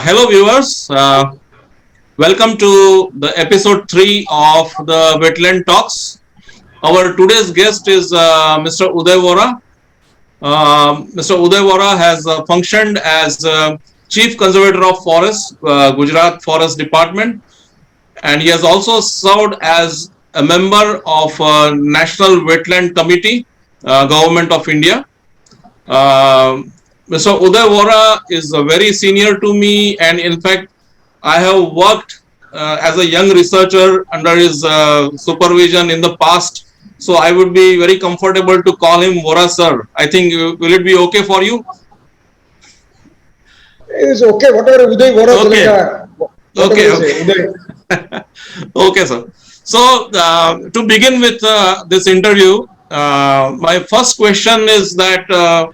Hello, viewers. Welcome to the episode 3 of the Wetland Talks. Our today's guest is Mr. Uday Vora. Mr. Uday Vora has functioned as Chief Conservator of Forests, Gujarat Forest Department, and he has also served as a member of National Wetland Committee, Government of India. Mr. Uday Vora is very senior to me, and in fact, I have worked as a young researcher under his supervision in the past. So I would be very comfortable to call him Vora sir. I think, will it be okay for you? It's okay, whatever Uday Vora. Okay. Okay. Okay, sir. So to begin with this interview, my first question is that,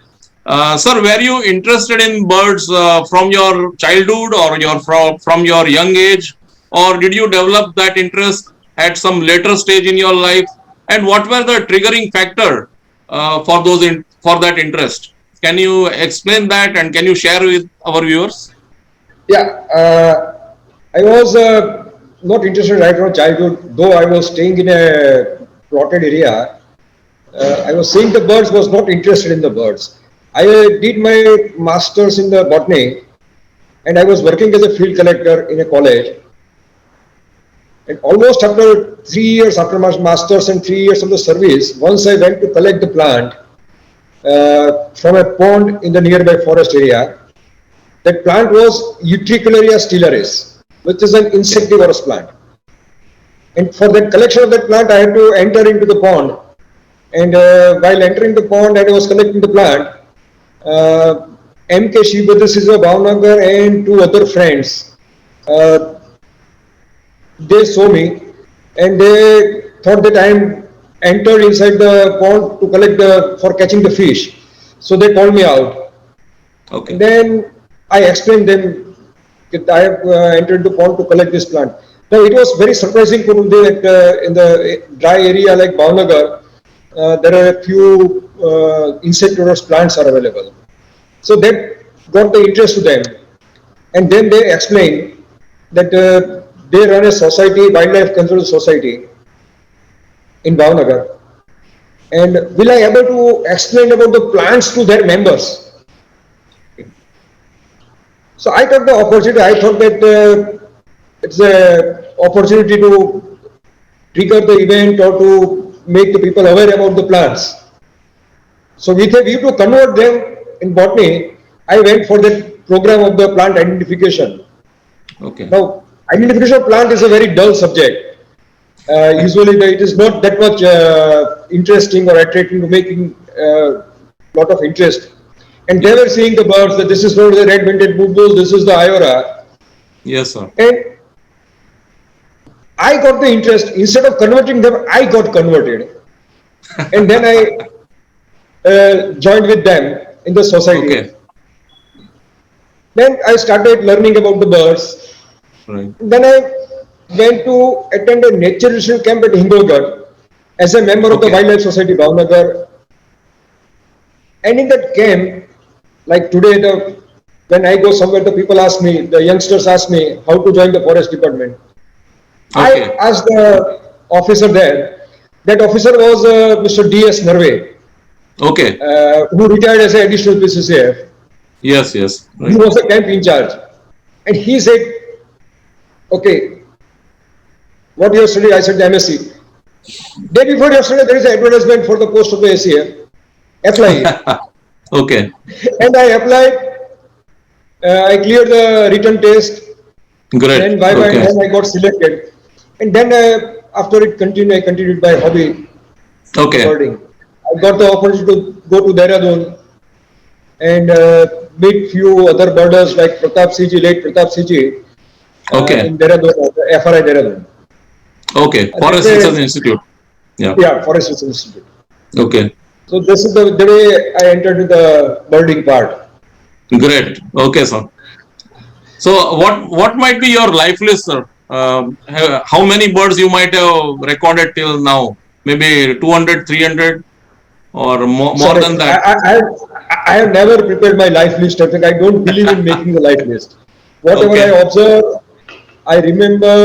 sir, were you interested in birds from your childhood or from your young age, or did you develop that interest at some later stage in your life? And what were the triggering factor for that interest? Can you explain that and can you share with our viewers? Yeah, I was not interested right from childhood, though I was staying in a plotted area. I was seeing the birds, was not interested in the birds. I did my masters in the botany, and I was working as a field collector in a college. And almost after 3 years after my masters and 3 years of the service, once I went to collect the plant from a pond in the nearby forest area. That plant was Utricularia stellaris, which is an insectivorous plant. And for that collection of that plant, I had to enter into the pond. And while entering the pond and I was collecting the plant, M.K. Shibadasisa Bhavnagar and two other friends, they saw me and they thought that I am entered inside the pond to collect for catching the fish. So they called me out. Okay. And then I explained them that I have entered the pond to collect this plant. Now it was very surprising for me that in the dry area like Bhavnagar, there are a few insectivorous plants are available. So that got the interest to them. And then they explained that they run a society, wildlife conservation society in Bhavnagar. And will I able to explain about the plants to their members? So I took the opportunity. I thought that it's an opportunity to trigger the event or to make the people aware about the plants. So with a view to convert them in botany, I went for that program of the plant identification. Okay. Now, identification of plant is a very dull subject. Usually, it is not that much interesting or attracting to making a lot of interest. And they were seeing the birds that this is not the red-winged bulbul, this is the iora. Yes, sir. And I got the interest. Instead of converting them, I got converted. And then I joined with them in the society. Okay. Then I started learning about the birds. Right. Then I went to attend a nature research camp at Hingolgarh as a member of the Wildlife Society Bhavnagar. And in that camp, like today, when I go somewhere, the people ask me, the youngsters ask me how to join the forest department. Okay. I asked the officer there. That officer was Mr. D.S. Narve, Okay. who retired as an additional PCCF. Yes. Right. He was the camp in charge. And he said, okay, what you have studied? I said the MSc. Day before yesterday, there is an advertisement for the post of the ACF. Apply. Okay. And I applied. I cleared the written test. Great. And by then I got selected. And then after it continued, I continued my hobby. Okay. Birding. I got the opportunity to go to Dehradun and meet few other birders like Pratap Siji, late Pratap Siji. Okay. In Dehradun, FRI Dehradun. Okay. Forest Research Institute. Yeah. Yeah, Forest Research Institute. Okay. So this is the way I entered the birding part. Great. Okay, sir. So what might be your life list, sir? How many birds you might have recorded till now? Maybe 200, 300 or more than that? I have never prepared my life list. I don't believe in making the life list. Whatever I Okay. observe, I remember,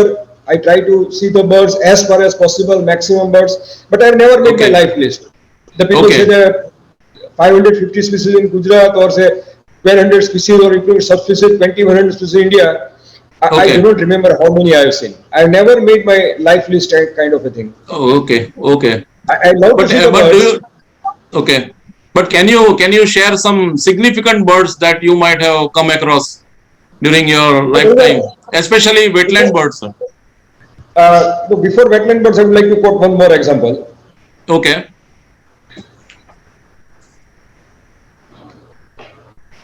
I try to see the birds as far as possible, maximum birds, but I've never made my Okay. life list. The people say Okay. that 550 species in Gujarat or say 1200 species or include subspecies 2100 species in India. I do Okay. not remember how many I have seen. I've never made my life list kind of a thing. Oh, okay. Okay. I love to see the But do birds. you? Okay. But can you share some significant birds that you might have come across during your But you lifetime, know, especially wetland birds, sir? before wetland birds, I would like to quote one more example. Okay.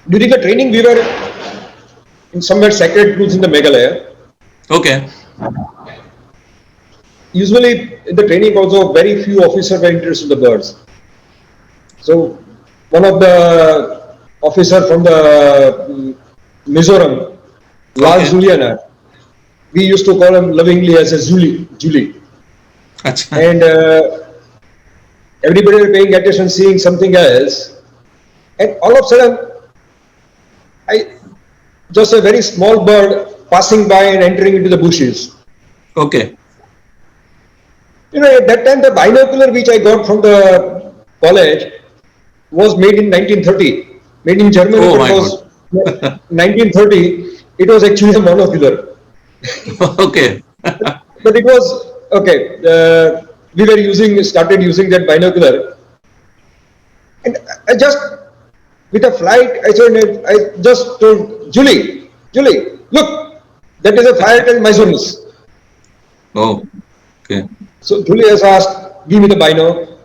During the training, we were in somewhere sacred groves in the Meghalaya. Okay. Usually, in the training, also very few officers were interested in the birds. So, one of the officer from the Mizoram, Lal Okay. Juliana, we used to call him lovingly as a Julie. Acha. And everybody were paying attention, seeing something else. And all of a sudden, I just a very small bird passing by and entering into the bushes. Okay. You know, at that time, the binocular which I got from the college was made in 1930, made in Germany, Oh but it my God. was 1930. It was actually a monocular, Okay. but it was okay. We were started using that binocular, and I just with a flight, I just told Julie, look, that is a fire-tailed Myzonus. Oh. Okay. So Julie has asked, give me the bino.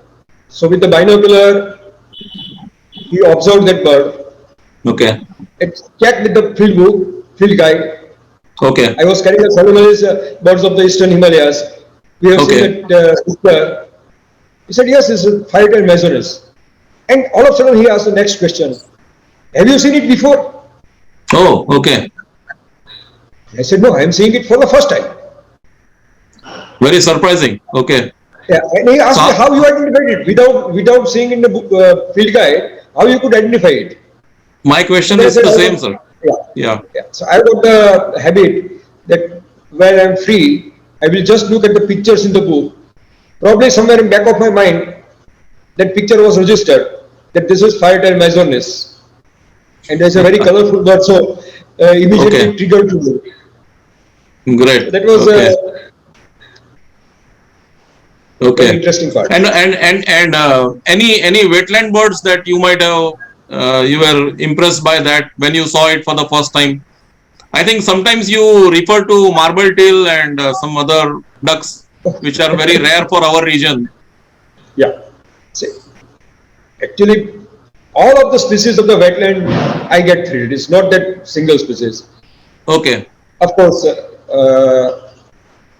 So with the binocular, he observed that bird. Okay. It checked with the field guide. Okay. I was carrying a Salmonellis birds of the eastern Himalayas. We have seen Okay. that picture. He said, yes, it's a fire-tailed Myzonus. And all of a sudden, he asked the next question. Have you seen it before? Oh. Okay. I said, no, I am seeing it for the first time. Very surprising. Okay. Yeah, and he asked me So how you identified it without seeing in the field guide, how you could identify it. my And question I is said, the I same, got, sir. yeah, Yeah. yeah. So I got the habit that when I'm free, I will just look at the pictures in the book. Probably somewhere in back of my mind, that picture was registered that this is fire-tailed Myzornis, and there's a very colorful bird, so immediately Okay. triggered to me. So Great. that was Okay. a very Okay. interesting part. And any wetland birds that you might have you were impressed by that when you saw it for the first time. I think sometimes you refer to marble tail and some other ducks which are very rare for our region. Yeah. See, actually, all of the species of the wetland I get thrilled. It's not that single species. Okay. Of course,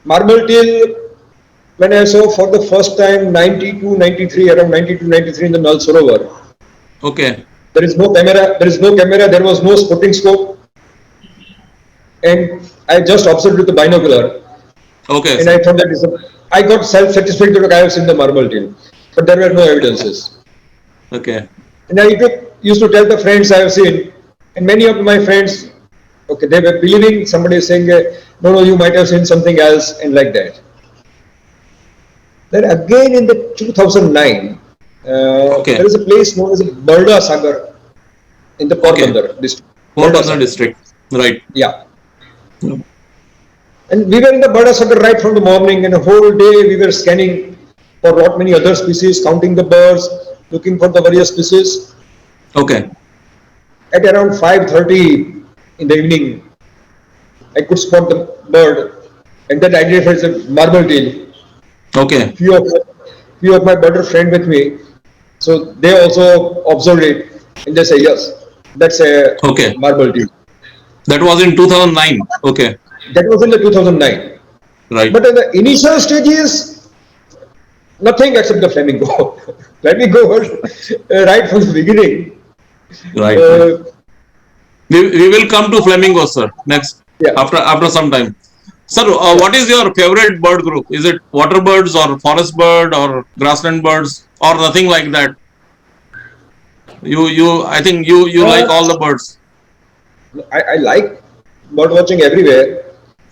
marble tail, when I saw for the first time 92, 93, around 92, 93 in the Nal Sarovar, Okay. there was no spotting scope, and I just observed with the binocular, Okay, and I sir. thought that I got self-satisfied that I have seen the marble tail, but there were no evidences. Okay. And I used to tell the friends I have seen, and many of my friends, okay, they were believing somebody saying, no, no, you might have seen something else, and like that. Then again in the 2009, there Okay. is a place known as Barda Sagar in the Okay. Porbandar district. Barda Port Sagar. district. Right. Yeah. And we were in the Barda Sagar right from the morning, and the whole day we were scanning for lot many other species, counting the birds, looking for the various species. Okay. At around 5:30 in the evening, I could spot the bird, and that identifies a marble tail. Okay. Few of my brother friend with me, so they also observed it, and they say yes, that's a Okay. marble tail. That was in 2009. Okay. That was in the 2009. Right. But in the initial stages, nothing except the flamingo. Flamingo was right from the beginning. Right. Right. Uh, We will come to flamingo, sir, next yeah. after some time. Sir, Yeah. what is your favorite bird group? Is it water birds or forest bird or grassland birds or nothing like that? I think you like Uh, all the birds. I like bird watching everywhere.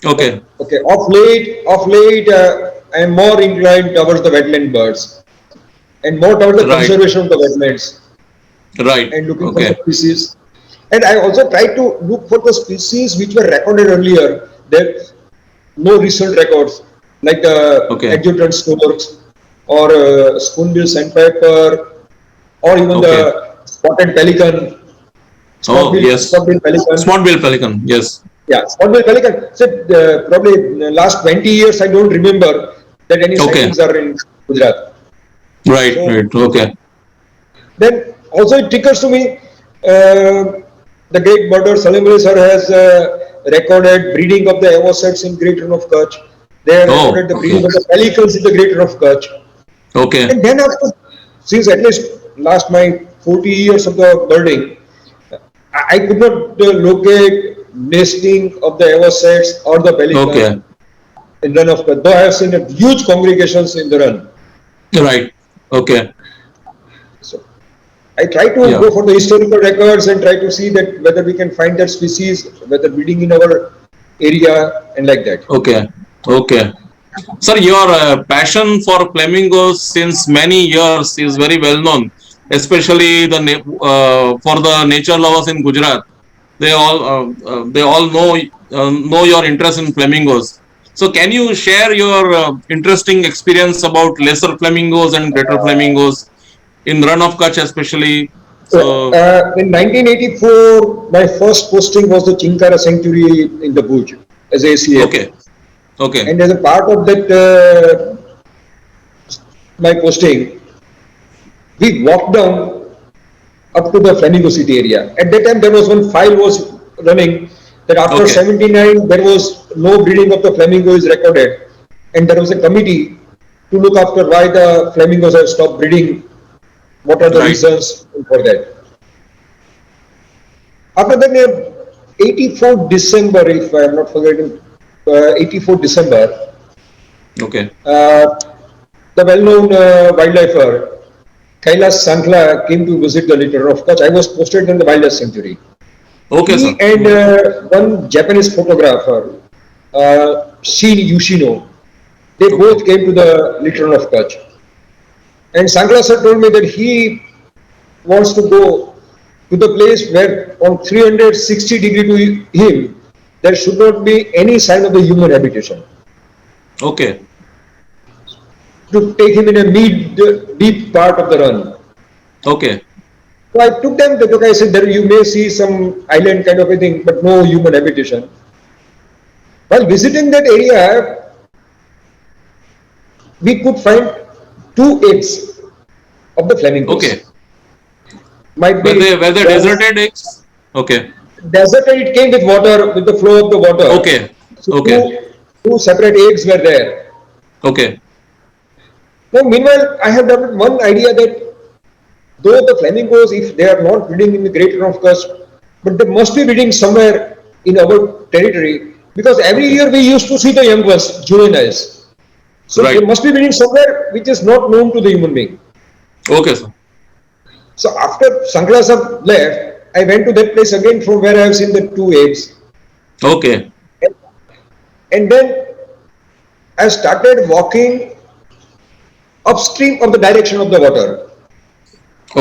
Okay. Okay, of late, I am more inclined towards the wetland birds and more towards the Right. conservation of the wetlands Right. and looking for the Okay. species. And I also try to look for the species which were recorded earlier. There no recent records like the Okay. adjutant storks or spoonbill sandpiper or even Okay. the spotted pelican, Oh, yes. spotbill pelican. Small bill pelican. Yes. Yeah, spotbill pelican. So probably in the last 20 years, I don't remember that any Okay. sightings are in Gujarat. Right. So Right. Okay. then also it occurs to me, the great birder Salim sir has recorded breeding of the avocets in Great Run of Kutch. They have Oh, recorded the breeding okay. of the pelicans in the Great Run of Kutch. Okay. And then after, since at least last my 40 years of the birding, I could not locate nesting of the avocets or the pelican Okay. in Run of Kutch. Though I have seen huge congregations in the run. Right. Okay. So I try to Yeah. go for the historical records and try to see that whether we can find that species, whether breeding in our area and like that. Okay. Okay. Sir, your passion for flamingos since many years is very well known, especially for the nature lovers in Gujarat. They all know your interest in flamingos. So, can you share your interesting experience about lesser flamingos and greater flamingos in Run of Kutch, especially? So, In 1984, my first posting was the Chinkara Sanctuary in the Bhuj as ACF. okay, okay, And as a part of that, my posting, we walked down up to the Flamingo City area. At that time, there was one file was running that after okay, 79, there was no breeding of the flamingo is recorded. And there was a committee to look after why the flamingos have stopped breeding, what are the right, reasons for that. After that, 84 December, if I am not forgetting, 84 December, okay, uh, the well-known wildlifer Kailas Sankla came to visit the litter of Kutch. I was posted in the wildlife sanctuary. okay, He sir. and one Japanese photographer, Shin Yoshino, they Okay, both came to the litter of Kutch. And Sankla sir told me that he wants to go to the place where on 360 degree to him, there should not be any sign of the human habitation. okay, To take him in a deep part of the run. okay, So I took them, I said there you may see some island kind of a thing, but no human habitation. While visiting that area, we could find two eggs of the okay. flamingos. Might Were they be were they one deserted eggs? Okay, desert and it came with water, with the flow of the water. okay, So okay, two separate eggs were there. okay, Now, meanwhile, I have developed one idea that though the flamingos, if they are not breeding in the Great Run of Kutch, but they must be breeding somewhere in our territory because every okay. year we used to see the young ones, juveniles. So they Right. must be breeding somewhere which is not known to the human being. Okay, sir. So after Sankalasa left, I went to that place again from where I have seen the two eggs. Okay, And then I started walking upstream of the direction of the water.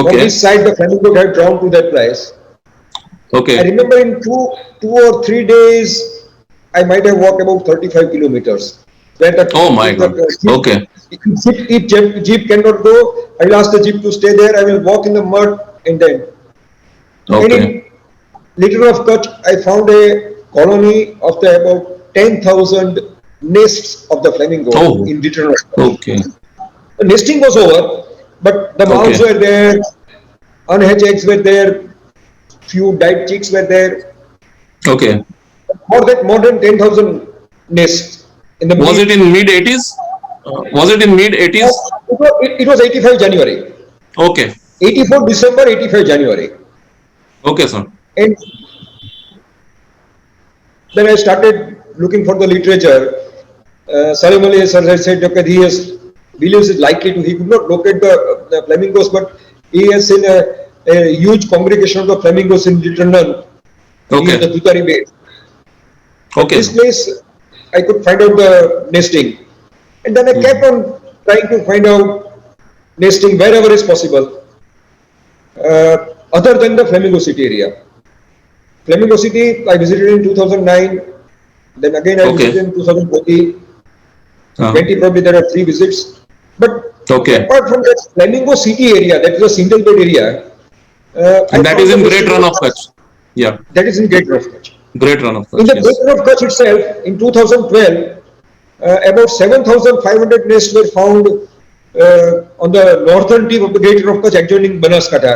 From which okay, side the flamingo had drawn to that place. I okay. remember in two or 3 days, I might have walked about 35 kilometers. Where the Oh my if the God. Okay, jeep cannot go, I will ask the jeep to stay there. I will walk in the mud and then. And okay, in Litter of Kutch, I found a colony of the about 10,000 nests of the flamingo oh, in Litter of Kutch. okay, The nesting was over, but the mounts okay, were there, unhatched eggs were there, few died chicks were there. okay. More than 10,000 nests in the Was it mid. in mid 80s? Was it in mid 80s? It was 85 January, Okay, 84 December, 85 January. okay, sir. And then I started looking for the literature. Salim Ali sir had said okay, believes it likely to, he could not locate the flamingos, but he has seen a huge congregation of the flamingos in Little Nun near the Okay, Dutari Bay. Okay, This sir. place, I could find out the nesting. And then I kept Mhm. on trying to find out nesting wherever is possible, other than the Flamingo City area. Flamingo City, I visited in 2009. Then again, I Okay. visited in 2020. Uh-huh. 20 probably there are three visits. But Okay. apart from that Flamingo City area, that is a single bed area, I And that is found the in Great nesting Run of Kutch. Yeah, that is in Great Run of Kutch. Great Run of In Kutch. the Yes. Great Run of Kutch itself, in 2012, about 7,500 nests were found on the northern tip of the Great Run of Kutch adjoining Banaskantha,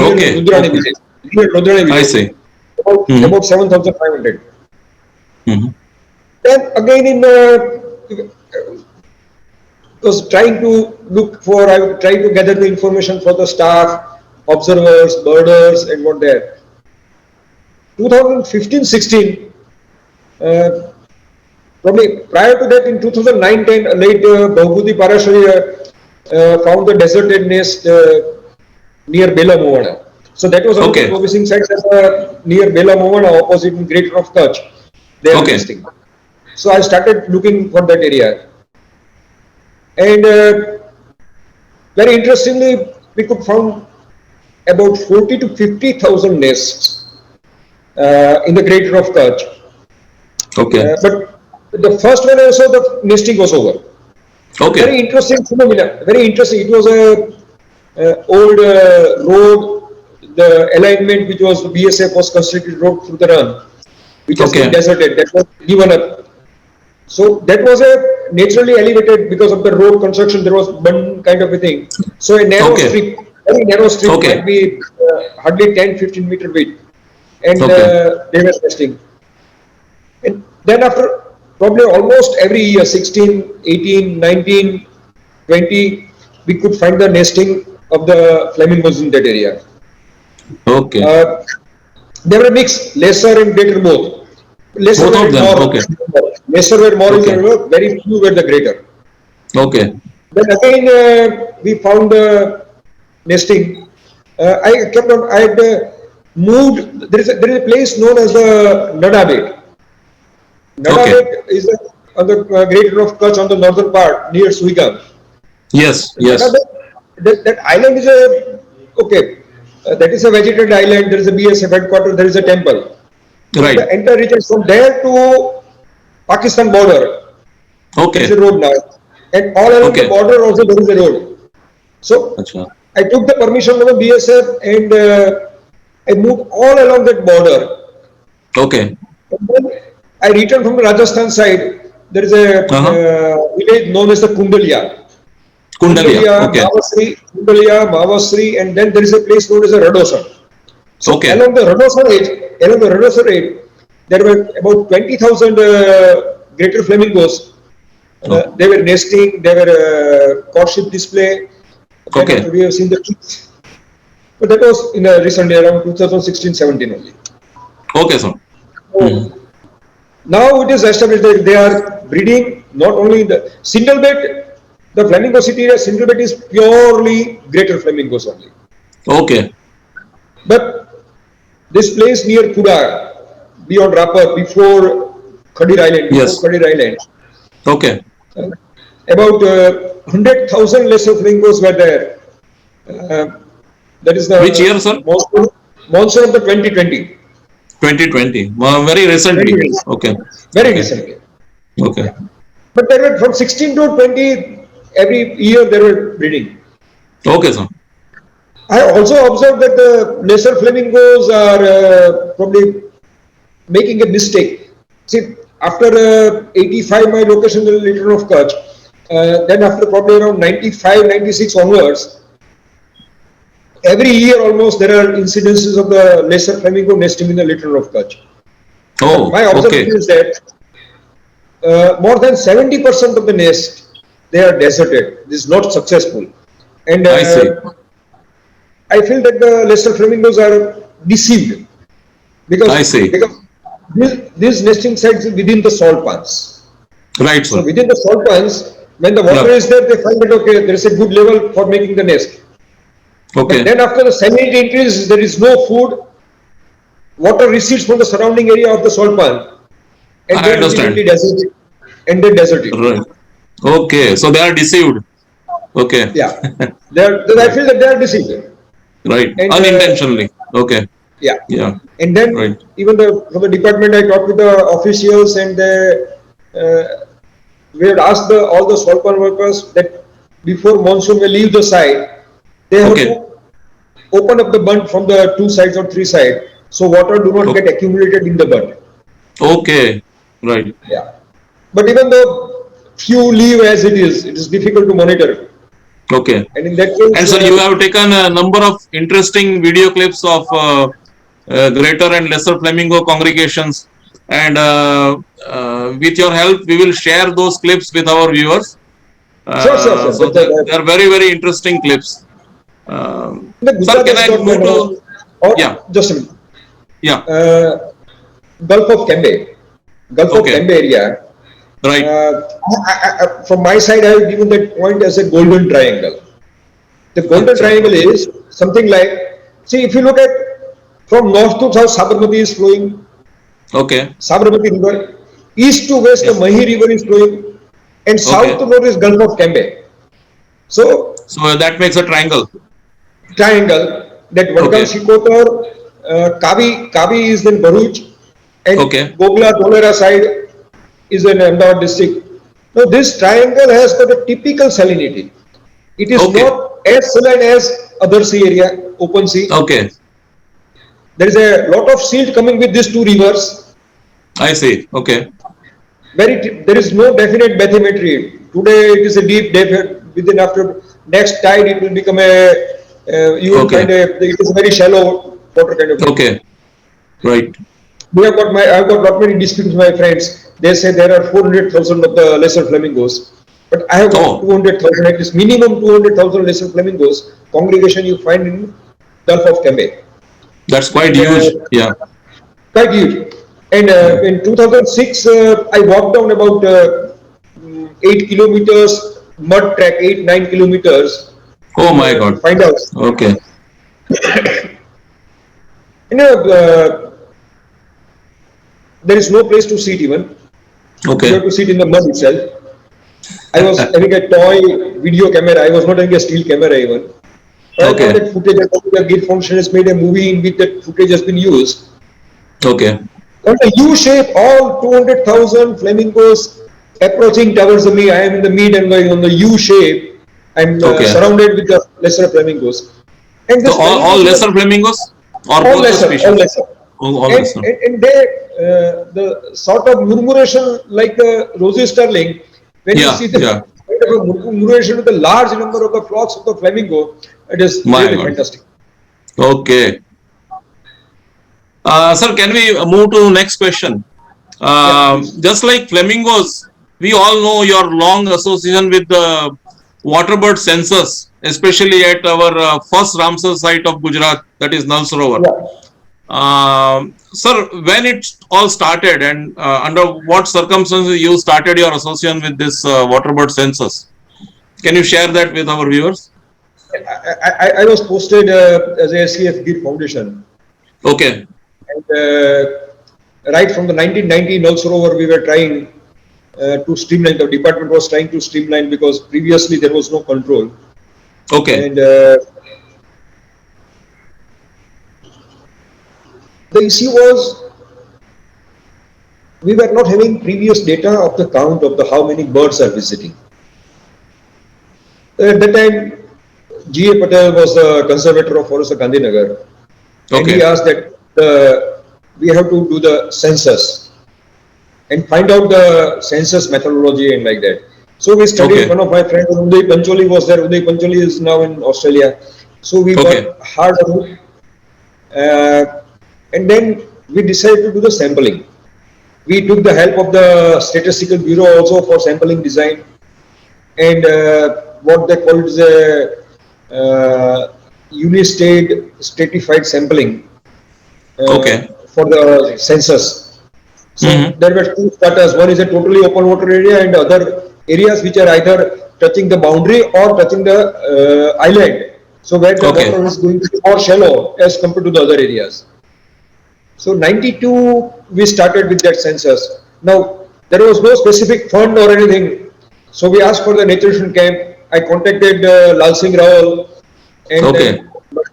near Okay. Rudrani Okay. village. Near Rudrani I village, see. Mm-hmm. about 7,500. Mm-hmm. Then again in was trying to look for, I would try to gather the information for the staff, observers, birders, and what there. 2015-16, uh, probably prior to that in 2009-10, late Bahubudi Parashari found the deserted nest near Bela Movana. So that was another Okay. promising site near Bela Movana, opposite in Great of Kutch. They are Okay. nesting. So I started looking for that area. And very interestingly, we could found about 40 to 50,000 nests in the Greater of Kutch. Okay. But the first one I saw, the nesting was over. But very Okay. interesting phenomena. Very interesting. It was a old road. The alignment, which was the BSF, was constructed road through the run, which has been Okay. deserted. That was given up. So that was a naturally elevated because of the road construction. There was one kind of a thing. So a narrow Okay. strip, very narrow strip, might Okay. be hardly 10-15 meter width, and Okay. they were testing. And then after probably almost every year, 16, 18, 19, 20, we could find the nesting of the flamingos in that area. Okay. Uh, they were mixed, lesser and greater both. Lesser Both were of in them. more, Okay. lesser were more in the Okay. river, very few were the greater. Okay. Then again, we found nesting. I kept on. I had moved. There is a place known as the Nadabet. Okay. Nadabet is on the Great River of Kutch on the northern part near Suigam. Yes. Yes. Nadabet, that island is a okay. That is a vegetated island. There is a BSF headquarters. There is a temple. And the Right. entire region from there to Pakistan border. There is a Okay. road now, and all along the Okay. border also there is a road. So Acha. I took the permission from the BSF and I moved all along that border. Okay. And then I returned from the Rajasthan side. There is a Uh-huh. village known as the Kundalia. Kundalia. Okay. Mavasri, and then there is a place known as a Radosan. So Okay. along the Radosan edge, there were about 20,000 greater flamingos. Oh. They were nesting, they were courtship display. Then after Okay. we have seen the kids. But that was in a recently around 2016-17 only. Okay, sir. So Mhm. now it is established that they are breeding not only in the single bed, the flamingo city area, single bed is purely greater flamingos only. Okay. But this place near Kuda, beyond Rapper, before Yes. Khadir Island, Okay. uh, about 100,000 lesser flamingos were there. Uh, that is Which the year, sir? monsoon of the 2020. 2020. Very recently. 2020. Okay. Very Okay. recently. Okay. Yeah. But there were from 16 to 20, every year they were breeding. Okay, sir. I also observed that the lesser flamingos are probably making a mistake. See, after 85, my location in the Little of Kutch, then after probably around 95, 96 onwards, every year almost there are incidences of the lesser flamingo nesting in the Little of Kutch. But Oh, my okay. observation is that more than 70% of the nest, they are deserted. This is not successful. And I see. I feel that the lesser flamingos are deceived I because see. these nesting sites are within the salt pans. Right, So sir. within the salt pans, when the water Yeah. is there, they find that okay, there is a good level for making the nest. But Okay. then after the salinity increases, there is no food. Water recedes from the surrounding area of the salt pan. and I they ultimately understand. desert it, and they desert it. Right. Okay. So they are deceived. Okay. Yeah, I Right. feel that they are deceived, Right. and Unintentionally. Okay. yeah, Yeah. and then Right. even from the department, I talked with the officials, and uh, we had asked all the Solpan workers that before monsoon will leave the site, they have Okay. to open up the bund from the two sides or three sides, so water do not O- get accumulated in the bund. Okay. Right. Yeah, but even though few leave as it is difficult to monitor, Okay. and in that case, And so you have taken a number of interesting video clips of greater and lesser flamingo congregations. And with your help, we will share those clips with our viewers. sure, sure, sure. So they are very, very interesting clips. The Sir, Gujarat can has I got move now, to? Yeah. or just a minute. Yeah. Gulf of Cambay, Gulf of Okay. Cambay area. Right. From my side, I have given that point as a golden triangle. The golden Acha. triangle Okay. is something like, see, if you look at from north to south, Sabarmati is flowing, Okay. Sabarmati River, east to west, the Yeah. Mahi River is flowing, and south to Okay. north is Gulf of Cambay. So, So that makes a triangle. triangle that Vadgal Okay. Shikotor, Kavi is in Bharuch, and Okay. Bogla Dholera side is in Ahmedabad district. Now, this triangle has got a typical salinity. It is Okay. not as saline as other sea area, open sea. Okay. There is a lot of silt coming with these two rivers. I see. Okay. There is no definite bathymetry. Today it is a deep depth. Within after next tide it will become you will find Okay. it is a very shallow water kind of thing. Okay. Right. I've got lot many disputes with my friends. They say there are 400,000 of the lesser flamingos, but I have got Oh, 200,000, at least minimum 200,000 lesser flamingos congregation you find in Gulf of Cambay, that's quite and huge. Yeah. quite huge. And Yeah. in 2006, I walked down about 8 kilometers mud track, 8 9 kilometers Oh my to God. find out. Okay. You know, there is no place to sit even. You have Okay. to sit in the mud itself. I was having a toy video camera. I was not having a steel camera even. But I got Okay. that footage. I thought the Git Foundation has made a movie in which that footage has been used. Okay. On the U shape, all 200,000 flamingos approaching towards me. I am in the mid and going on the U shape. I'm Okay. surrounded with the lesser flamingos. And So this all flamingos, lesser flamingos or all both the lesser, all species? lesser. All And, lesser. and they, the sort of murmuration like the rosy sterling, when you Yeah. see the Yeah. kind of a murmuration with a large number of the flocks of the flamingo, it is My really God. fantastic. Okay. Sir, can we move to next question? Yeah, please. Just like flamingos, we all know your long association with the waterbird census, especially at our first Ramsar site of Gujarat, that is Nal Sarovar. Yeah. Sir, when it all started and under what circumstances you started your association with this waterbird census? Can you share that with our viewers? I was posted as a SCF Git Foundation. Okay. And right from the 1990 also over, we were trying to streamline. The department was trying to streamline because previously there was no control. Okay. And the issue was we were not having previous data of the count of the how many birds are visiting. At that time, G.A. Patel was the conservator of Forest of Gandhinagar, and he Okay. asked that we have to do the census and find out the census methodology and like that. So we studied. Okay. One of my friends, Uday Pancholi, was there. Uday Pancholi is now in Australia. So we Okay. got hard on it, and then we decided to do the sampling. We took the help of the statistical bureau also for sampling design, and what they call is a unistate stratified sampling Okay. for the census. So Mm-hmm. there were two starters. One is a totally open water area, and other areas which are either touching the boundary or touching the island. So where the Okay. water is going to be more shallow as compared to the other areas. So 92 we started with that census. Now, there was no specific fund or anything. So we asked for the nutrition camp. I contacted Lal Singh Rawal and Okay. then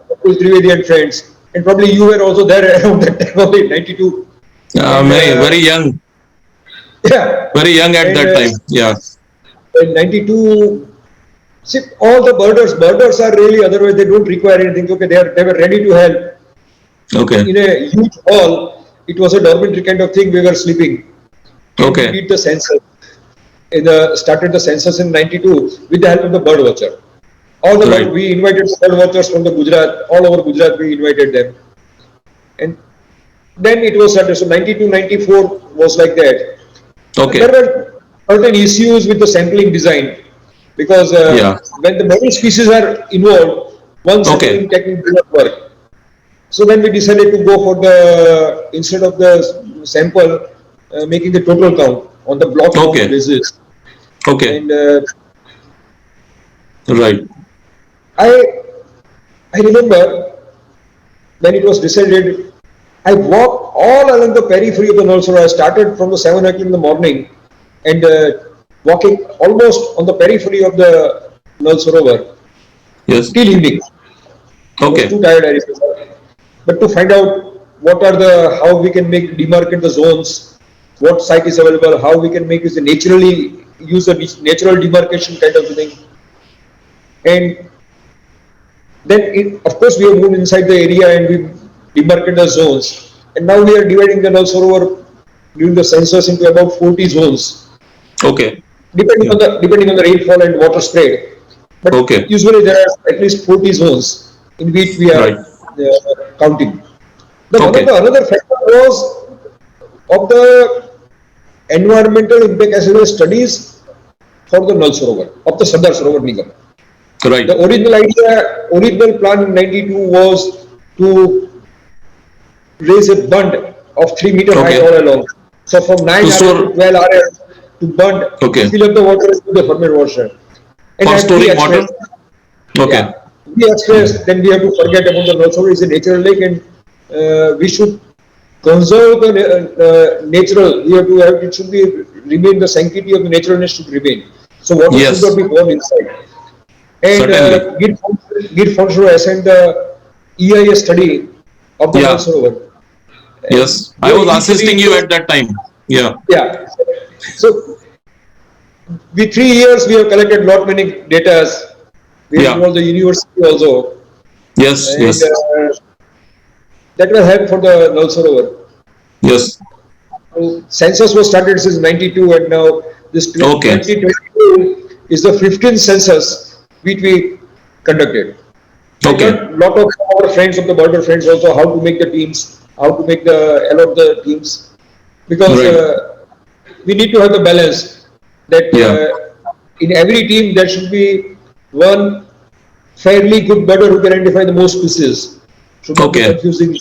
Bakul Trivedi and friends. And probably you were also there around that time, only 92. And Very young, yeah, very young at and that time. Yeah. in 92, see, all the birders are really, otherwise they don't require anything. Okay, they were ready to help. Okay. In a huge hall, it was a dormitory kind of thing. We were sleeping. And we Okay. did the census. Started the census in 92 with the help of the bird watcher. Right. We invited bird watchers from the Gujarat, all over Gujarat we invited them. And then it was started. So 92, 94 was like that. Okay. There were certain issues with the sampling design because Yeah. when the many species are involved, one Okay. sampling technique did not work. So then we decided to go for the, instead of the sample, making the total count on the block count Okay. basis. Okay. And Right. I I remember when it was decided, I walked all along the periphery of the Nal Sarovar. I started from the 7 o'clock in the morning and walking almost on the periphery of the Nal Sarovar Yes. till evening. I was Okay. too tired, I remember. But to find out what are the, how we can make, demarcate the zones, what site is available, how we can make this naturally, use a natural demarcation kind of thing. And then, of course, we have moved inside the area and we demarcated the zones. And now we are dividing them also over during the census into about 40 zones, Okay. depending Yeah. on the rainfall and water spread. But Okay. usually there are at least 40 zones in which we are Right. counting. The one of Okay. the another factor was of the environmental impact as well as studies for the Nal Sarovar of the Sardar Sarovar Nigam. The Right. original plan in 92 was to raise a bund of 3 meter height Okay. all along. So from 9 To RM to store. 12 RM to bund to Okay. fill up the water into the ferment water. And For as we storing water. expressed, Okay. yeah, we expressed, then we have to forget about the Nal Sarovar is a natural lake and we should conserve the natural. We have to have, it should be remain, the sanctity of the naturalness should remain. So water should not Yes. be poured inside. And Certainly. Gir Fonshiro assigned the EIA study of the Nal Yeah. Sarovar. And Yes. I they was initially, assisting you at that time. Yeah. yeah. So with 3 years we have collected lot many data. We have Yeah. involved the university also, Yes. and Yes. that will help for the Nal Sarovar. Yes. So census was started since 92, and now this Okay. 2022 is the 15th census which we conducted. I Okay. learned a lot of our friends, of the border friends also, how to make the teams, how to make the allot the teams, because Right. we need to have the balance that Yeah. in every team there should be one fairly good birder who can identify the most species. Should not be Okay. confusing.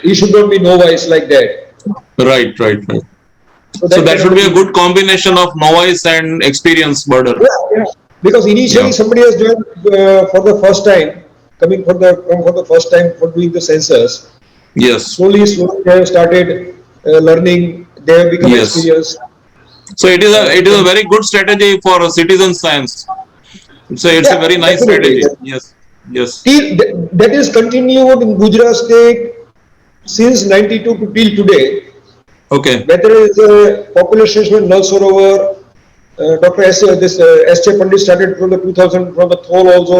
He should not be novice like that. Right. Right. Right. So So that there kind of should a be a thing. good combination of novice and experienced birder. Yeah, yeah. Because initially Yeah. somebody has done for the first time, come for the first time for doing the census. Yes. Slowly they have started learning. They have become Yes. experienced. So it is a Then, very good strategy for citizen science. It's a yeah, very nice definitely. strategy. Yes. Yes. That is continued in Gujarat state since 92 to till today. Okay. Whether it is a population in Nal Sarovar, Dr. S.J. Pandit started from the 2000 from the Thol also.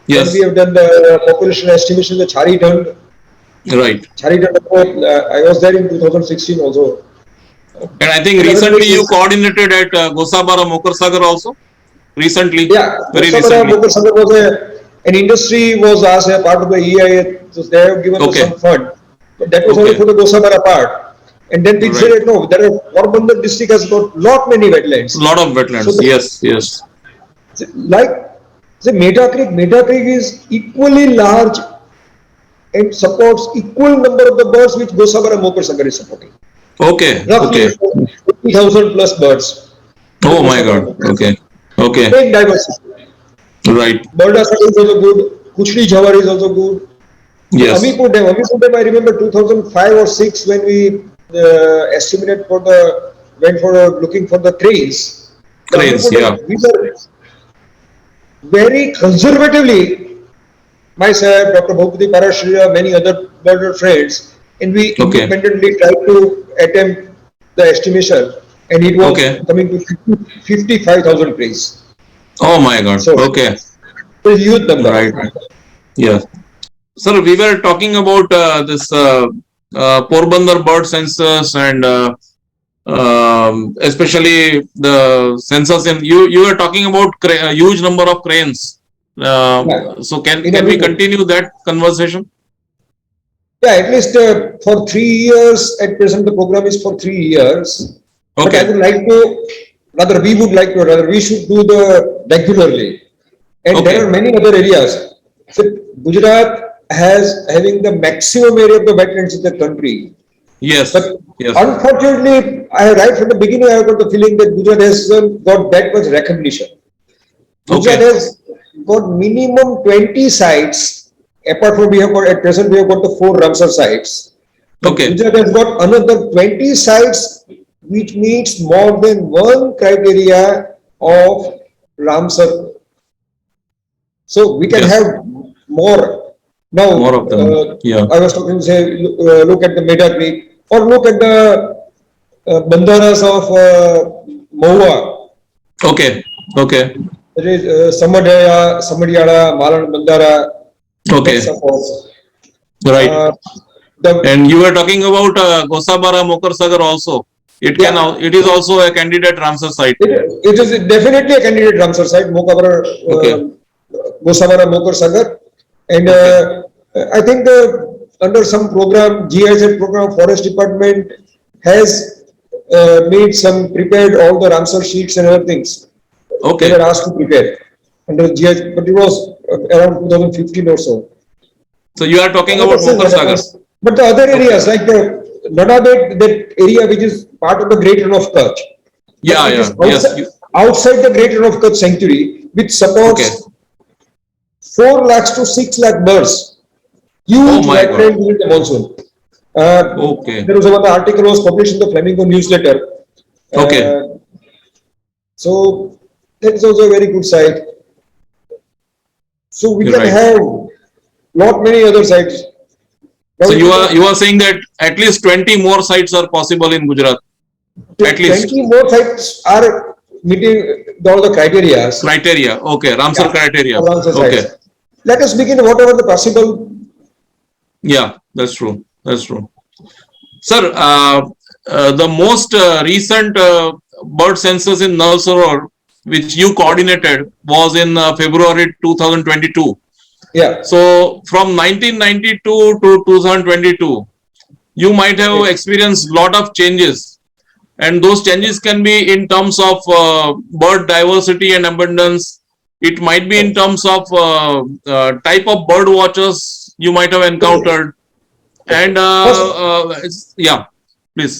Then we Yes. have done the population estimation, the Chari Dand. Right. Chari Dand, I was there in 2016 also. And I think And other recently you places, coordinated at Gosabara Mokarsagar also. Recently, yeah, very Sabara recently. Mokar Sagar was an industry was as a part of the EIA, so they have given us some Okay. fund. But that was only Okay. for the Gosabara part. And then we Right. said, no, there are Porbandar district has got lot many wetlands. Lot of So wetlands. Yes. Yes. like the Meta Creek is equally large and supports equal number of the birds which Gosabara Mokar Sagar is supporting. Okay. Roughly Okay. 50,000 plus birds in the Oh my Gosabara God. Mokar. Okay. Okay. Same diversity. Right. Bardasar is also good. Kuchli Jawar is also good. Then Yes. Amipur Dam, I remember 2005 or 6 when we estimated for the went for looking for the cranes. Now we Cranes, yeah. were very conservatively, myself, Dr. Bhupati Parashriya, many other birder friends, and we Okay. independently tried to attempt the estimation, and it was Okay. coming to 55,000 cranes. Oh my God. So, Okay. it's a huge number. Right. Yeah. Sir, we were talking about this Porbandar bird census and especially the census in you were talking about a huge number of cranes. Yeah. So can In a can we big way. continue that conversation? Yeah, at least for 3 years. At present, the program is for 3 years. But I Okay. would like to, rather, we would like to, rather, we should do the regularly. And there are Okay. many other areas. So Gujarat has having the maximum area of the wetlands in the country. Yes. But Yes. unfortunately, right from the beginning, I got the feeling that Gujarat hasn't got that much recognition. Gujarat Okay. has got minimum 20 sites. Apart from we have got at present we have got the four Ramsar sites. But Okay. Gujarat has got another 20 sites which meets more than one criteria of Ramsar. So we can Yes. have more. Now, More of them. Yeah. I was talking, say, look at the Meda Creek or look at the bandaras of Mahua. Okay. Okay. There is Samadiyala, Malan Bandara, and Okay. so forth. Right. Uh, the And you were talking about Gosabara Mokar also. yeah, It is also a candidate Ramsar site. it is definitely a candidate Ramsar site, Mokabara, Okay. Gosabara Mokar Sagar, and Okay. I think under some program, GIZ program, Forest Department has made some prepared all the Ramsar sheets and other things. They were Okay. asked to prepare under GIZ, but it was around 2015 or so. So you are talking Let about us see Mokar what Sagar. happens. But the other Okay. areas like the Nadabet, that area which is part of the Great Run of Kutch, but Yeah. it Yeah. is Yes. outside the Great Run of Kutch sanctuary, which Okay. supports 4 lakhs to 6 lakh birds. Oh Huge my God. wetland during the monsoon. Uh, Okay. there was one article was published in the Flamingo newsletter. Okay. Uh, so that is also a very good site. So we You're can right. have lot many other sites. Now So if you talk you are saying that at least 20 more sites are possible in Gujarat. At least 20 more sites are meeting all the criteria. criteria. Okay. Ramsar Yeah, criteria. for answer Okay. sites. Let us begin whatever the possible. Yeah. That's true. That's true. Sir, the most recent bird census in Nalsaror, which you coordinated, was in February 2022. Yeah. So from 1992 to 2022, you might have Okay. experienced lot of changes, and those changes can be in terms of bird diversity and abundance. It might be in terms of type of bird watchers you might have Okay. encountered, and Okay. First, yeah, please.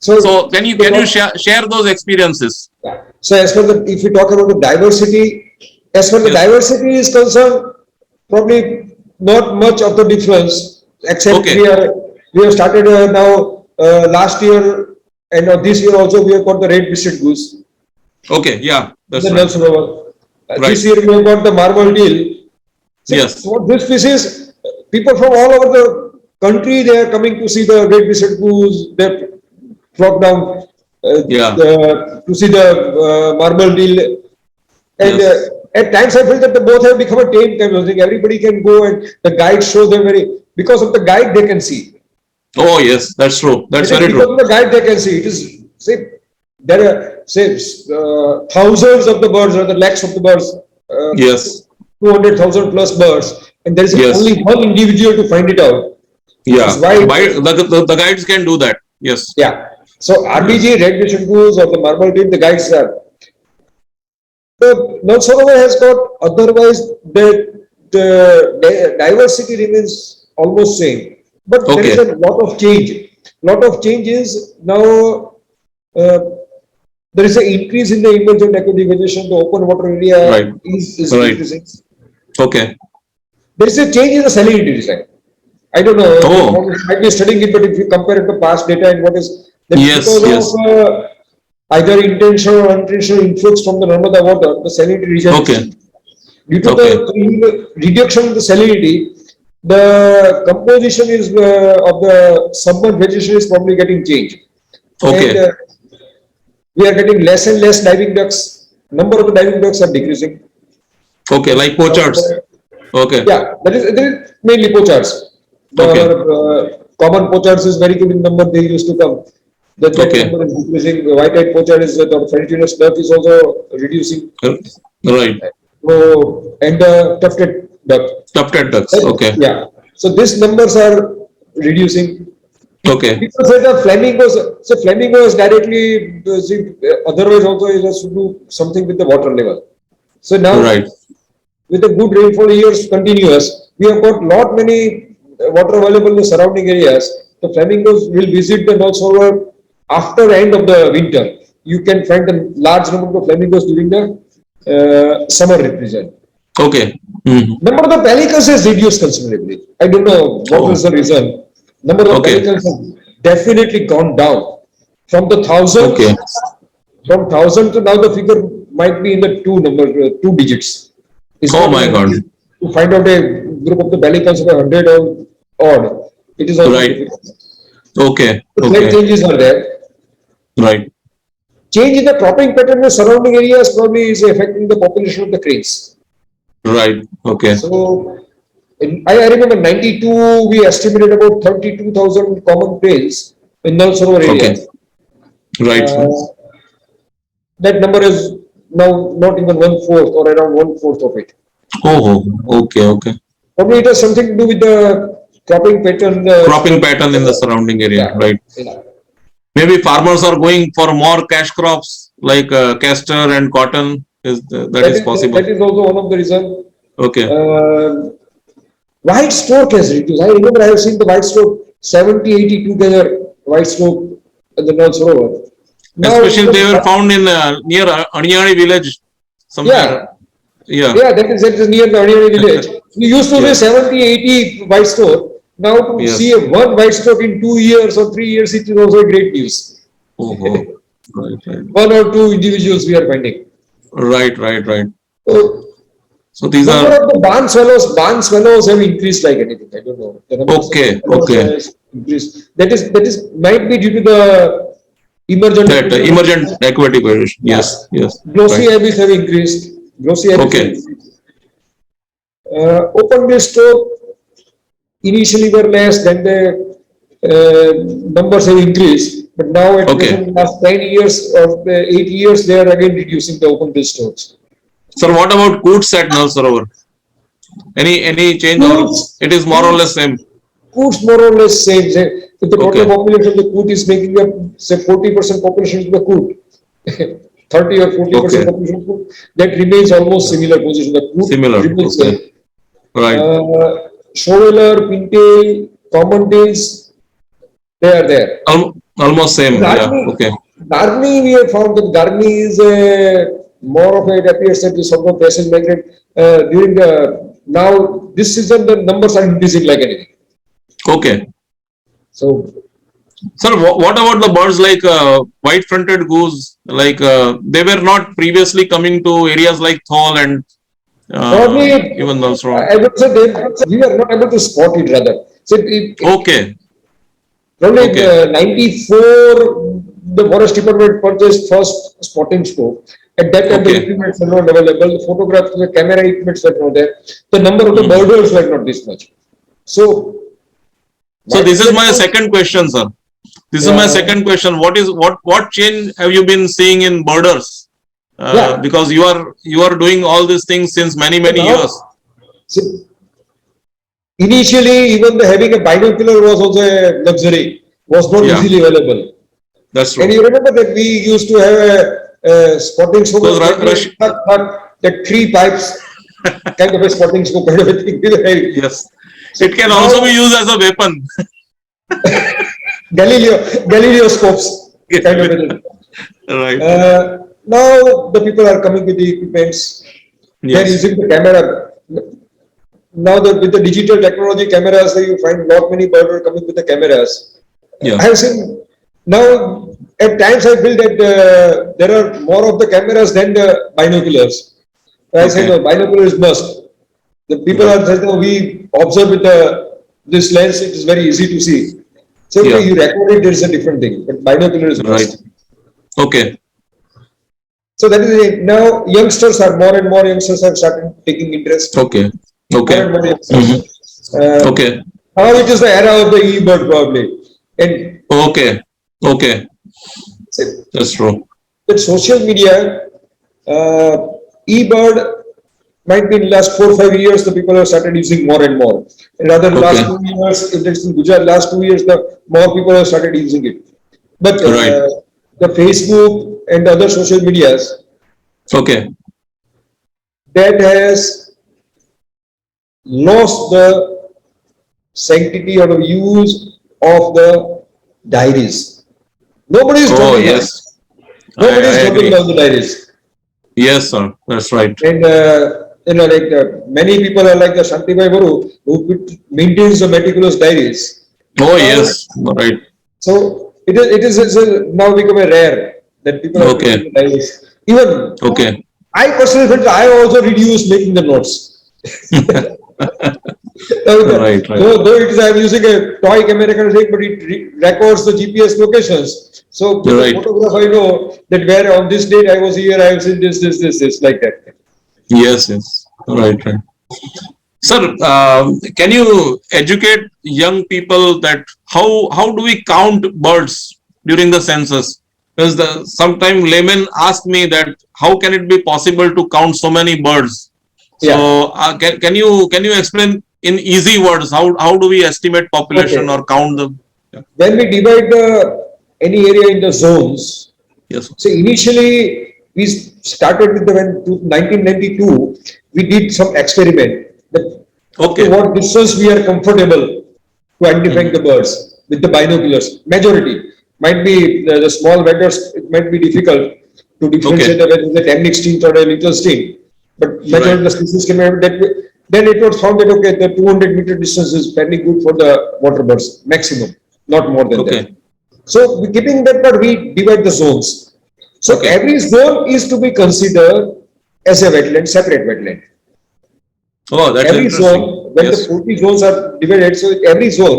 so So can if you you talk, share those experiences? yeah. So as for the if you talk about the diversity, as far the Yes. diversity is concerned, probably not much of the difference, except Okay. we have started now last year and this year also we have got the red-breasted goose. Okay. Yeah, The that's right. Nelson River. This Right. year we have got the marble deal. See, Yes. what this species, people from all over the country, they are coming to see the red-breasted goose. They flock down Yeah. to see the marble deal. And Yes. at times I feel that the both have become a tame kind of thing. Everybody can go and the guide shows them very, because of the guide they can see. Oh, yes. That's true. That's It is very because true. of the guide they can see. It is, say, there are, say, thousands of the birds or the lakhs of the birds, uh, Yes. 200,000 plus birds, and there is Yes. only one individual to find it out. It's Yeah. why, The guides can do that. Yes. yeah. So Yes. RBG, red vision goose or the marble team, the guides are. The North Sonoma has got otherwise the diversity remains almost same, but there is Okay. a lot of change. Lot of change is now uh, there is an increase in the emergent eco-vegetation. The open water area Right. is Right. increasing. Okay. There is a change in the salinity design. I don't know, you Oh. might be studying it, but if you compare it to past data and what is, that is Yes. because of Yes. either intentional or unintentional influx from the Narmada water, the salinity region is Okay. changed. Due to Okay. the reduction of the salinity, the composition is of the submerged vegetation is probably getting changed, and Okay. we are getting less and less diving ducks. Number of the diving ducks are decreasing. Okay. Like poachers. Okay. Yeah, that is mainly poachers. The Okay. common poachers is very good in number. They used to come. That Okay. number is decreasing. The white-eyed poacher is the ferruginous duck is also reducing. Right. So and the tufted duck. Tufted ducks. Okay. Yeah. So these numbers are reducing. Okay. People say the flamingos. So flamingo is directly otherwise also it has to do something with the water level. So now Right. with the good rainfall years continuous, we have got lot many water available in the surrounding areas. The flamingos will visit the North Shore after the end of the winter. You can find a large number of flamingos during the summer represent. Okay. Mhm. Number of the pelicans has reduced considerably. I don't know what Oh. was the reason. Number of Okay. pelicans has definitely gone down from the thousands. Okay. From thousand to now, the figure might be in the two digits. It's Oh not my even God. easy to find out a group of the pelicans of 100 or odd. It is almost Right. difficult. Okay. The slight Okay. changes are there. Right. Change in the cropping pattern in the surrounding areas probably is affecting the population of the cranes. Right. Okay. So, I remember 92, we estimated about 32,000 common cranes in Nal Sarovar area. Okay. Right. Uh, that number is now not even one fourth or around one fourth of it. Oh. Okay. Okay. Probably it has something to do with the cropping pattern. Cropping pattern in the surrounding area. Yeah, Right. yeah. Maybe farmers are going for more cash crops like castor and cotton. That is That possible. is also one of the reasons. Okay. Uh, white stork has reduced. I remember I have seen the white stork 70, 80 together white stork at the North Sarovar. Now, Especially they were found in near Aniyani village yeah, somewhere. Yeah. yeah, that is near the Aniyani village. We used to say Yes. 70, 80 white stork. Now to see Yes. a one white stork in 2 years or 3 years, it is also a great news. Oh. Right. Right. One or two individuals we are finding. Right. Right. Right. So So these number are of the barn swallows have increased like anything. I don't know. The numbers of okay. swallows Okay. has increased. That is might be due to the emergent That activity. emergent aquatic variation. Yeah. Yes. Yes. Glossy Right. habits have increased. Glossy habits have Okay. increased. Open bill store initially were less, then the numbers have increased. But now at Okay. present, last 9 years or 8 years, they are again reducing the open bill stores. Sir, what about coots at Nal Sarovar? Any change or Coots, it is more or less coots, same? coots more or less same. Say, if the total Okay. population of the coot is making up, say, 40% population of the coot, 30 or 40% Okay. population of coot, that remains almost similar position. The coot Similar. remains Okay. same. Right. Shoveler, pintail, common tails, they are there. Almost same. Yeah. Garni, Okay. Garni, we have found that Garni is more of a, it appears that is sort of passage migrant during the, now this season the numbers are increasing like anything. Okay. So, Sir, what about the birds like white-fronted goose? Like they were not previously coming to areas like Thol and probably, even those wrong. I would say we are not able to spot it rather. So Okay. probably in Okay. 94, the Forest Department purchased first spotting scope. At that time, the Okay. equipments were not available. The photographs, the camera equipments were not there. The number of the birders were not this much. So, So this is my second question, sir. This is my yeah, second question. What change have you been seeing in birders? yeah. Because you are doing all these things since many Now, years. see, initially, even the having a binocular was also a luxury, was not Yeah. easily available. That's And true. you remember that we used to have a spotting scope, Those like three pipes, kind of a spotting scope, kind of a thing. yes. So It can also now be used as a weapon. Galileo scopes, kind of a thing. Right. Now the people are coming with the equipments. They're Yes. using the camera. Now with the digital technology cameras, you find lot many birds are coming with the cameras. Yeah. I have seen now at times I feel that there are more of the cameras than the binoculars. I say no, binoculars must. The people Right. are saying, no, we observe with this lens, it is very easy to see. So Yeah. okay, you record it, there is a different thing, but binoculars Right. must. Okay. So that is it. Now youngsters are more and more youngsters have started taking interest. Okay. More Okay. and more youngsters. Hmm. Okay. Now it is the era of the e-bird probably. And Okay. Okay. so That's true. with social media, uh, e-bird might be in the last 4 or 5 years, the people have started using more and more. And rather last Okay. 2 years, if it's in Gujarat, last 2 years, the more people have started using it. But Right. the Facebook and other social medias, Okay. that has lost the sanctity or the use of the diaries. Nobody is Oh, dropping down. yes. Nobody I is dropping agree. down the diaries. Yes, sir. That's right. And like many people are like the Shantibai Guru who maintains the meticulous diaries. Oh, Now, yes. Right. so it is now become a rare that people are making Okay. the diaries. Even Okay. I personally think I also reduce making the notes. Right. Right. Though it is I'm using a toy camera kind of thing, but it records the GPS locations. So with the Right. photograph, I know that where on this date I was here, I have seen this, like that. Yes. Yes. Right. Right. Sir, can you educate young people that how do we count birds during the census? Because sometime laymen ask me that how can it be possible to count so many birds? So Yeah. can you explain in easy words how do we estimate population Okay. or count them? Yeah. When we divide any area into zones, Yes. so initially we started with the when 1992 we did some experiment that up to Okay. what distance we are comfortable to identifying Mhm. the birds with the binoculars. Majority might be the small vendors. It might be difficult to differentiate Okay. whether it's a 10 extinct or a little extinct, but majority of Right. the species can be that way. Then it was found that okay, the 200-meter distance is fairly good for the water birds maximum, not more than that. Okay. So keeping that part, we divide the zones. So Okay. every zone is to be considered as a wetland, separate wetland. Oh, that's Every interesting. zone, when the Yes. 40 zones are divided, so every zone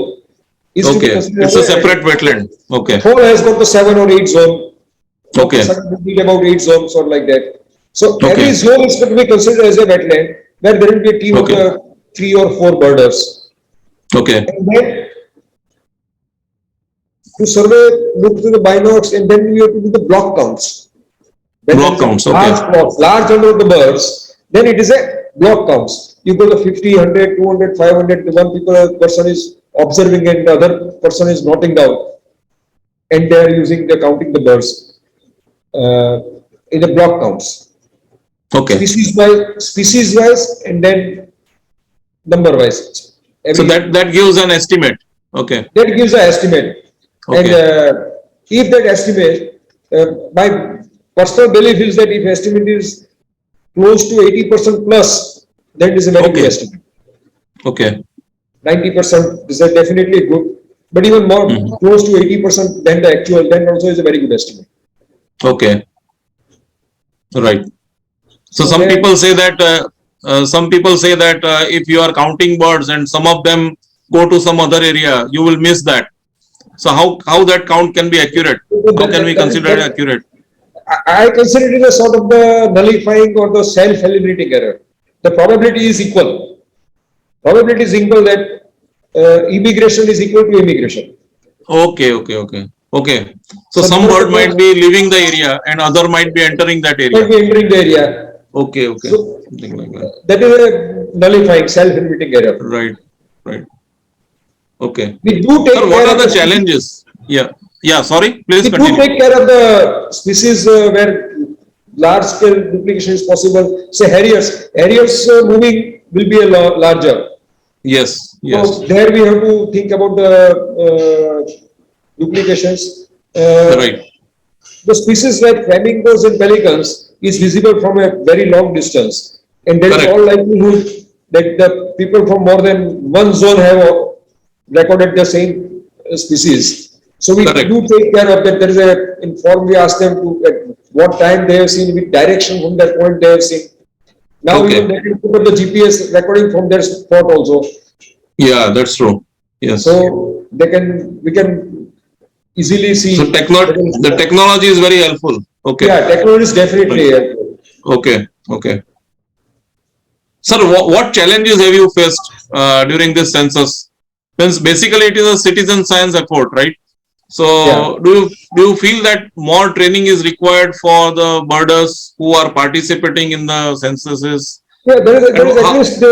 is to be Okay. considered It's as a a separate wetland. wetland. The Okay. whole has got the 7 or 8 zone. Okay, Okay. some will be about 8 zones or like that. So every Okay. zone is to be considered as a wetland where there will be a team of Okay. the 3 or 4 birders. Okay. And then to survey, look through the binocs, and then we have to do the block counts. When there Block is a counts. Okay. large flock, large number of the birds, then it is a block counts. You go to 50, 100, 200, 500, the one person is observing and the other person is noting down, and they are using, the counting the birds uh, in the block counts. Okay. Species wise, and then number wise. So Every that gives an estimate. Okay. that gives an estimate. And Okay. if that estimate, my personal belief is that if estimate is close to 80% plus, that is a very good Okay. estimate. Okay. 90% is definitely good, but even more Mhm. close to 80% than the actual, then also is a very good estimate. Okay. Right. So So then, some people say that if you are counting birds and some of them go to some other area, you will miss that. So how that count can be accurate? How can we consider it that accurate? I consider it as sort of the nullifying or the self-eliminating error. The probability is equal. Probability is equal that immigration is equal to immigration. Okay. Okay. Okay. Okay. So So some number of the bird might birds be leaving the area and other might be entering that might area. be entering the area. Okay. Okay. So Something like that. that is a nullifying, self-limiting error. Right. Right. Okay. We do Sir, take what care are of the the species. challenges? Yeah. Yeah. Sorry. Please We do continue. take care of the species where large-scale duplication is possible. Say harriers. Harriers moving will be a larger. Yes. Yes. So there we have to think about the duplications. Right. The species like flamingos and pelicans is visible from a very long distance, and there is Correct. all likelihood that the people from more than one zone have recorded the same species. So we Correct. do take care of that. There is a inform. We ask them to at what time they have seen, which direction from that point they have seen. Now even Okay. they can put up the GPS recording from their spot also. Yeah, that's true. Yes. So we can easily see. So the technology is very helpful. Okay. Yeah, technology is definitely Right. helpful. Okay. Okay. Sir, what challenges have you faced during this census? Since basically it is a citizen science effort, right? Yeah. So do you feel that more training is required for the birders who are participating in the censuses? Yeah, And there is at least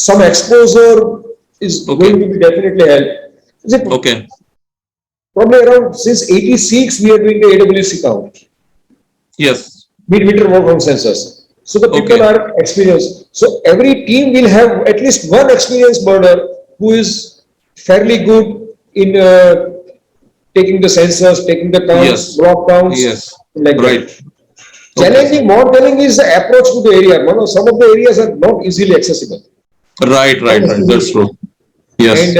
some exposure is going okay, to be definitely help. Is it okay, probably around since 86 we are doing the AWC count, yes, mid-meter work on sensors. So the people okay, are experienced. So every team will have at least one experienced birder who is fairly good in taking the sensors, taking the counts, yes, block counts, yes, like right, that. okay, sir, Challenging, more challenging is the approach to the area. Some of the areas are not easily accessible. right, right, right. That's true. And Yes,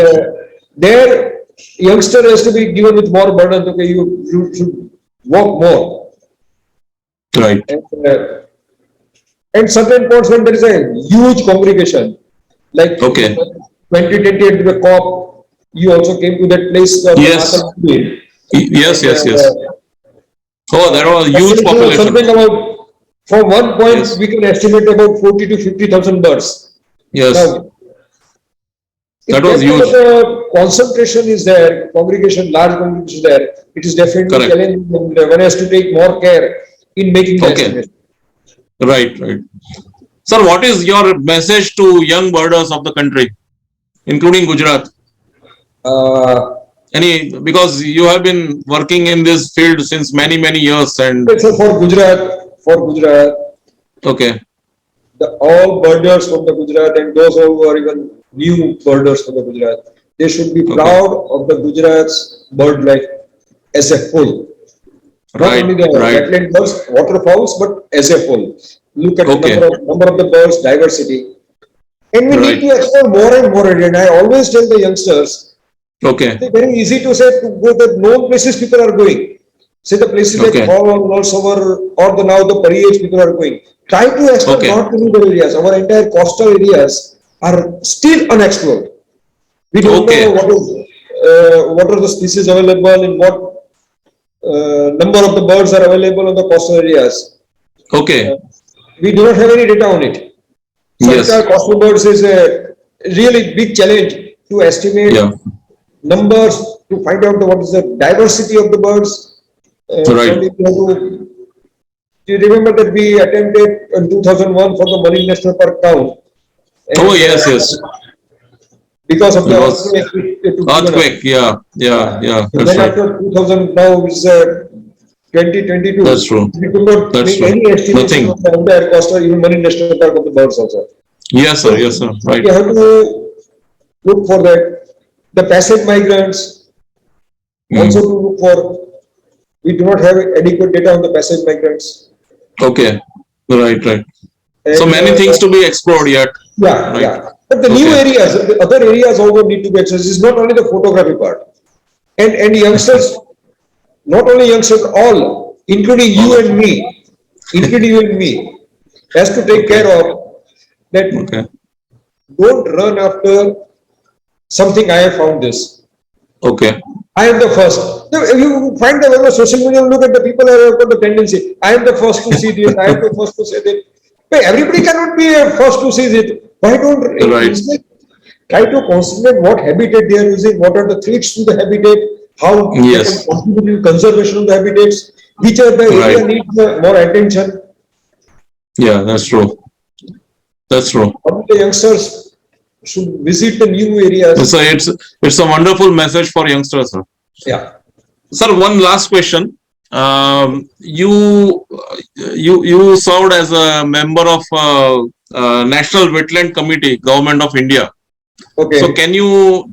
there, youngster has to be given with more burden. Okay, you should walk more. right, And, certain points when there is a huge congregation, like okay, 2020 at the COP, you also came to that place of the yes, Mahatma Gandhi. yes, And yes, yes. Oh, there was a huge calculation was population. something about, from one point Yes, we can estimate about 40 to 50,000 birds. yes, Now, that if was that kind of huge. a concentration is there, congregation, large congregation is there, it is definitely Correct. challenging. One has to take more care in making the Okay, estimation. right, right. Sir, what is your message to young birders of the country, including Gujarat? Uh, Any, because you have been working in this field since many, many years, and so for Gujarat, okay, the all birders from the Gujarat and those who are even new birders from the Gujarat, they should be okay, proud of the Gujarat's bird life as a whole. Not right, only the right, wetland birds, waterfowls, but as a whole. Look at okay, number of the birds, diversity, and we need right, to explore more and more. And I always tell the youngsters, okay, it's very easy to say to go the known places people are going. Say the places like okay, Hall or Summer or the now the Pariyaj people are going. Try to explore okay, not rural areas. Our entire coastal areas are still unexplored. We don't know okay, what are the species available and what number of the birds are available on the coastal areas. Uh, okay, we do not have any data on it. So entire yes, coastal birds is a really big challenge to yeah, estimate numbers, to find out what is the diversity of the birds. right. Probably we have to. Do you remember that we attempted in 2001 for the Marine National Park count, Oh, and yes, yes, because of the it was earthquake, it took given up. earthquake. Yeah, yeah, Yeah. yeah, So that's then right. after 2000, now is 2022, That's true. we could not That's make true. any estimation of Nothing. the entire coastal, even Marine National Park of the birds also. Yes, sir. So Yes, sir. we Right. have to look for that. The passage migrants also Mm. to look for. We do not have adequate data on the passage migrants. Okay. Right, right. So And many things to be explored yet. yeah, Right. yeah. But the new Okay. areas, the other areas also need to be accessed. It's not only the photography part. And youngsters, not only youngsters, all, including All you of and them. me, including you and me, has to take care Okay. of that. Okay. Don't run after something. I have found this. Okay. I am the first. If you find the web social media, look at the people have got the tendency. I am the first to see this. I am the first to say that. But everybody cannot be a first to see it. Why don't Right. instead try to concentrate what habitat they are using, what are the threats to the habitat, how they can Yes. contribute in conservation of the habitats, which are the area Right. needs more attention. Yeah, that's true. That's true. How the youngsters should visit the new areas. So it's a wonderful message for youngsters, sir. Yeah. Sir, one last question. You served as a member of National Wetland Committee, Government of India. So Okay. can you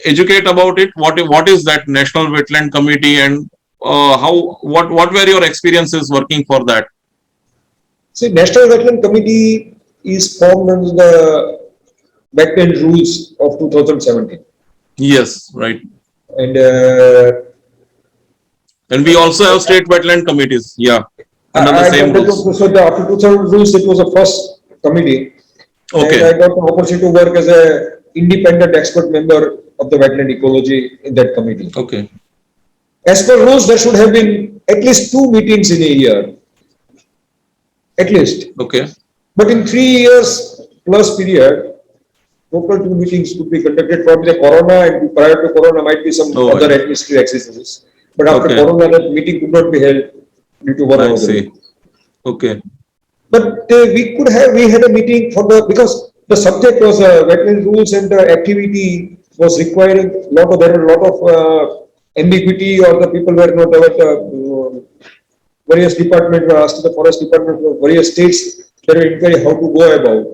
educate about it? What is that National Wetland Committee, and how what were your experiences working for that? See, National Wetland Committee is formed under the wetland rules of 2017. Yes, right. And And we also have state wetland committees. Yeah, under the I same got the, rules. so the, after 2000 rules, it was the first committee, and I Okay. got the opportunity to work as a independent expert member of the wetland ecology in that committee. Okay. As per rules, there should have been at least two meetings in a year, at least. Okay. But in 3 years plus period, total two meetings could be conducted. Probably the corona and prior to corona might be some Oh, other administrative exercises. But after okay. corona, that meeting could not be held due to one I or the see. reason. Okay. But we had a meeting for because the subject was wetland rules and the activity was requiring there were a lot of ambiguity, or the people were not various departments were asked to the forest department for various states, there were inquiry how to go about.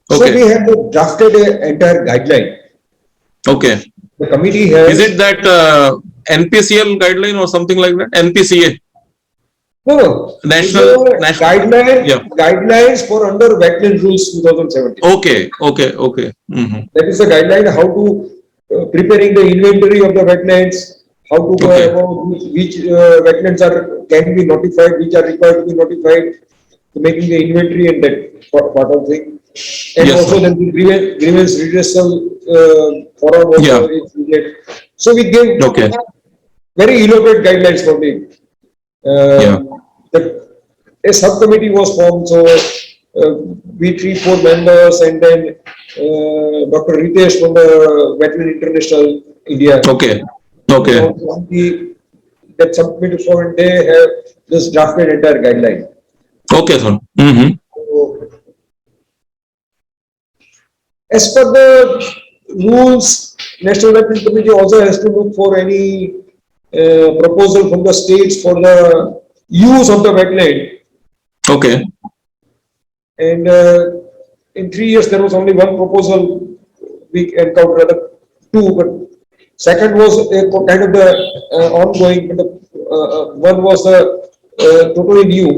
So we Okay. have drafted an entire guideline. Okay. The committee Is it has that NPCL guideline or something like that? NPCA, no, no, it's a National. Yeah. guidelines for under wetland rules 2017. Okay. Okay. Okay. Mm-hmm. That is the guideline how to preparing the inventory of the wetlands, how to go Okay. about which wetlands can be notified, which are required to be notified, to making the inventory and that part of thing. And Yes, also sir. then the grievance redressal forum also Yeah. is needed. So we gave Okay. very elaborate guidelines for the Yeah. the a subcommittee was formed. So we 3-4 members, and then Dr. Ritesh from the Wetland International India. Okay. Okay. That subcommittee formed. They have just drafted entire guideline. Okay, sir. Mm-hmm. So, as per the rules, National Wetland Committee also has to look for any proposal from the states for the use of the wetland. Okay. And in 3 years, there was only one proposal we encountered, rather two, but second was a kind of the ongoing, but one was totally new.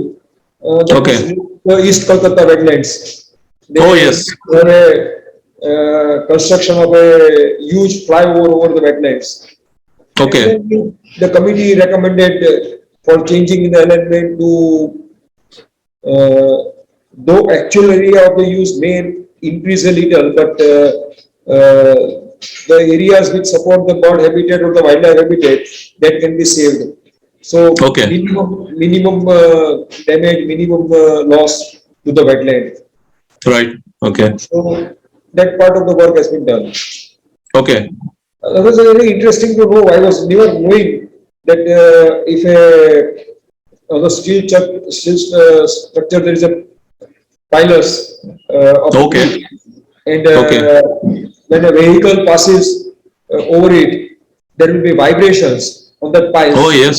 That was Okay. the East Kolkata wetlands. Oh, They yes. were a construction of a huge flyover over the wetlands. And Okay. then the committee recommended for changing the alignment to though actual area of the use may increase a little, but the areas which support the bird habitat or the wildlife habitat, that can be saved. So Okay. minimum damage, minimum loss to the wetland. Right. Okay. So that part of the work has been done. Okay. That was very interesting to know. I was never knowing that if on the steel structure there is a pilers of Okay. steel, and Okay. when a vehicle passes over it, there will be vibrations on that Oh, piles, yes.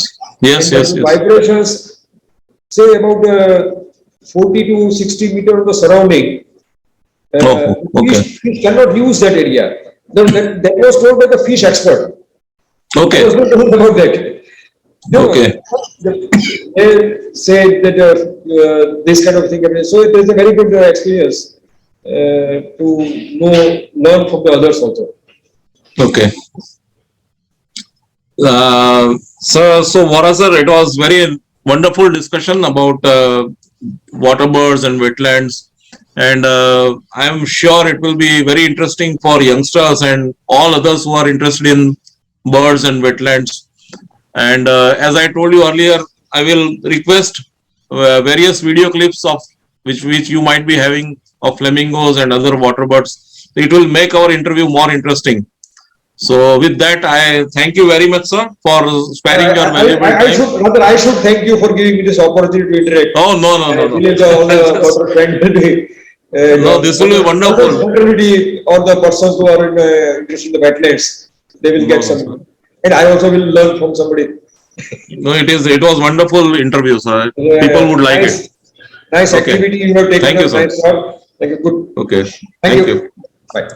Yes. and Yes. the Yes. vibrations say about 40 to 60 meter of the surrounding. Oh, okay. Fish cannot use that area. That was told by the fish expert. I was Okay. not told about that. No, Okay. they say that this kind of thing. So it is a very good experience to learn from the others also. Okay. So Vora sir, it was very wonderful discussion about water birds and wetlands, and I am sure it will be very interesting for youngsters and all others who are interested in birds and wetlands. And as I told you earlier, I will request various video clips of which you might be having of flamingos and other water birds. It will make our interview more interesting. So with that, I thank you very much, sir, for sparing your valuable time. I should thank you for giving me this opportunity to interact. Oh, no, no, no, no. All the water friendly. No, this will be wonderful. Community or the persons who are interested in the wetlands, they will No, get no, some, sir. and I also will learn from somebody. No, it was wonderful interview, sir. People would like it. Nice Okay. activity you have taken Thank you, up. sir. Nice job. Thank you. Good. Okay. Thank Thank you. you. Bye.